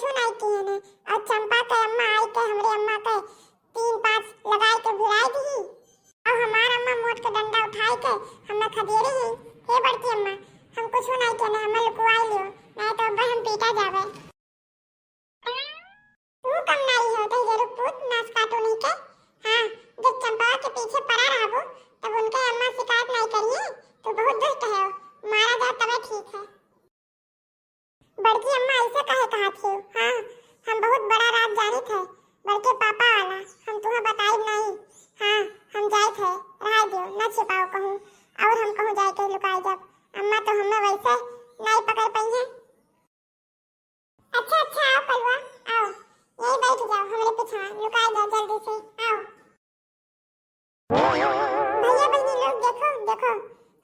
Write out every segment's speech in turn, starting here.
कुछो नहीं किए ने। और चंपा के अम्मा आई के हमरे अम्मा के 3-5 लगाई के भिड़ाई दी। और हमार अम्मा मोट के डंडा उठाई के हमें खदेड़ी ही। हे बड़की अम्मा, हम कुछो नहीं किए ने, हमें लुकवाई लियो, नहीं तो अब हम पीटा जावे। तू कम नहीं हो तो जरूर पूत नाच काटो नहीं के। हां, जब चंपा के पीछे पड़ा रहबो तब उनके अम्मा शिकायत नहीं करिए। तू बहुत दुष्ट है, मारा जा तबे ठीक है। बड़की अम्मा ऐसे कहे कहा थी। हां, हम बहुत बड़ा राज जानी थे, बड़के पापा वाला, हम तुम्हें बताई नहीं। हां, हम जाए थे, रह दियो, न छिपाओ कहूं, और हम कहूं जाए के लुकाई जब अम्मा तो हमें वैसे नहीं पकड़ पाई है। अच्छा अच्छा, आओ कलवा, आओ, यही बैठ जाओ हमारे पीछे, लुकाई जाओ जल्दी से, आओ। भैया बहनी लोग देखो देखो,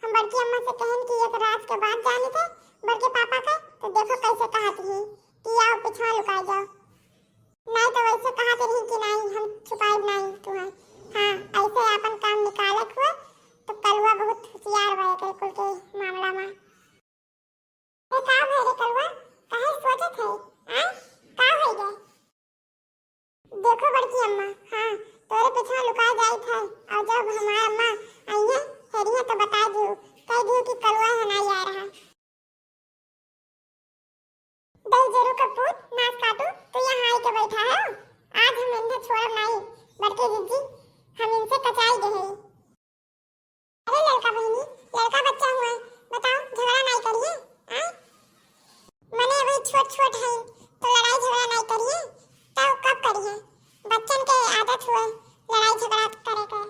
हम बड़की अम्मा से कहन की एक रात के बाद जाने थे बड़के पापा के, तो देखो कैसे कहती है कि आओ पीछे लुकाई जाओ। नहीं तो वैसे कहते रही कि नहीं हम छुपाई नहीं तुम्हें। हाँ, ऐसे अपन काम निकाले हुए तो कलवा बहुत होशियार है के कुल के मामला में। ए का है रे कलवा, काहे सोचे थे? हां, का है गे? देखो बड़की अम्मा, हां तोरे पीछे लुकाई जाई थे, और जब हमार अम्मा आई है हेरिया तो बता दियो, कह दियो कि कलवा है नहीं आ रहा। दई जरूर का पूत नाच काटू, तो यहाँ आके बैठा है। आज हम इन्हें छोड़ नहीं, बड़के जीजी हम इनसे कचाई दे है। अरे लड़का बहनी, लड़का बच्चा हुआ है, बताओ झगड़ा नहीं करिए। हां, मने अभी छोट छोट है तो लड़ाई झगड़ा नहीं करिए, तो कब करिए? बच्चन के आदत हुए लड़ाई झगड़ा करे के।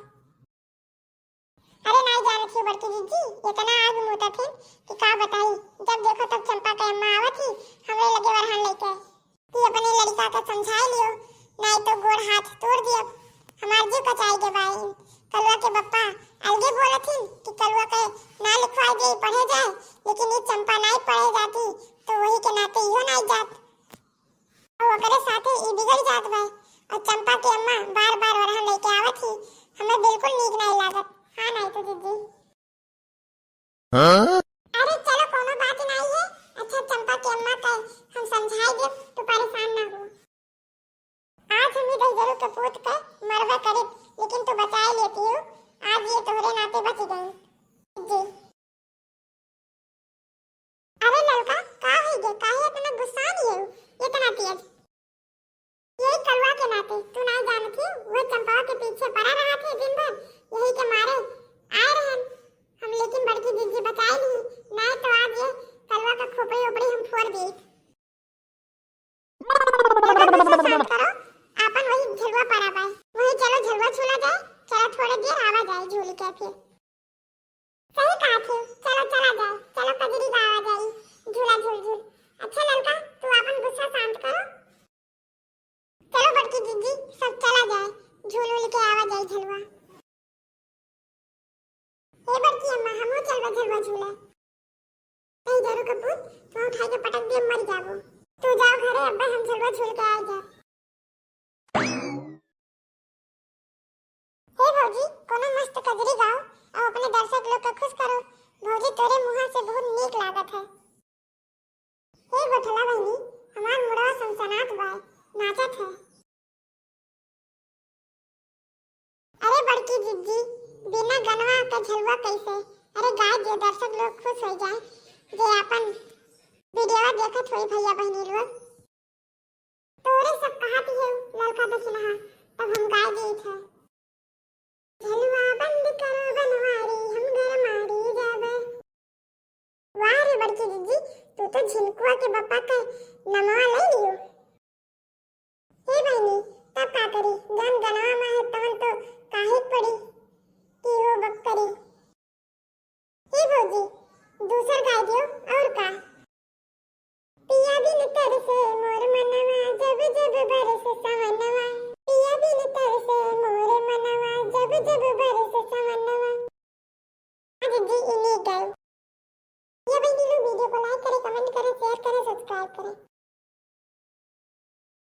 अरे नहीं जाने थी बड़की जीजी, इतना आग मुता थी कि का बताई। जब देखो तब चंपा के अम्मा आवत थी हमरे लगे वरहान लेके कि अपने लड़का के समझाई लियो, नहीं तो गोड़ हाथ तोड़ दियो, हमार जीव कचाई के बाई। कलवा के बप्पा अलगे बोलत थी कि कलवा के ना लिखवाई दे पढ़े जाए, लेकिन ये चंपा नहीं पढ़े जाती तो वही के नाते इहो नहीं जात, और ओकरे साथे ई बिगड़ जात भाई। और चंपा के अम्मा बार-बार वरहान लेके आवत थी, हमें बिल्कुल नीक नहीं लागत। हां नहीं तो जीजी। हां, अरे चलो कोनो बात नहीं है। अच्छा चंपा की अम्मा का हम समझाई दे, तू परेशान ना हो। आज हम इधर जरूर के पूत के मरवे करे, लेकिन तू बचा लेती हो, आज ये तोहरे नाते बच गई जी। अरे लड़का का है गे, काहे इतना गुस्सा नहीं है इतना तेज? यही कलवा के नाते तू नहीं जानती, वो चंपा के पीछे पड़ा रहा थे दिन भर, यही के मारे आए रहे हम, लेकिन बड़की जीजी बचाई नहीं तो आज ये कलवा का खोपड़ी ओपड़ी हम फोड़ दी। करो अपन वही झलवा पड़ा पाए, वही चलो झलवा झूला जाए, चलो थोड़े देर आवा जाए झूल के फिर। सही कहा थी, चलो चला जाए, चलो कजरी का आवा जाए, झूला झूल झूल। अच्छा लड़का तू अपन गुस्सा शांत करो, चलो बड़की जीजी सब चला जाए, झूल के आवा जाए झलवा। ए बड़की अम्मा हमो चलवा झलवा झूले। नहीं जरूर कपूर, तो उठाई के पटक दे मर जाबो। तू जाओ घरे, अब्बा हम झलवा झूल के आ जा। हे भौजी, कोनो मस्त कजरी गाओ और अपने दर्शक लोग को खुश करो। भौजी तोरे मुंह से बहुत नीक लागत है। हे गोठला बहनी, हमार मुड़वा सनसनात बाय, नाचत है। अरे बड़की जीजी, बिना गनवा के झलवा कैसे? अरे गाय दे, दर्शक लोग खुश हो जाए, जे अपन वीडियो देखत होई भैया बहनी लोग। तोरे सब कहती है लड़का दखना, तब हम गाय दी थे। झलवा बंद करो बनवारी, हम घर मारी जावे। वाह रे बड़की जीजी, तू तो झिनकुआ के बप्पा के नमवा ले लियो। हे बहनी, तब का करी, जन गनवा में है तवन तो काहे पड़ी कि हो बक करी।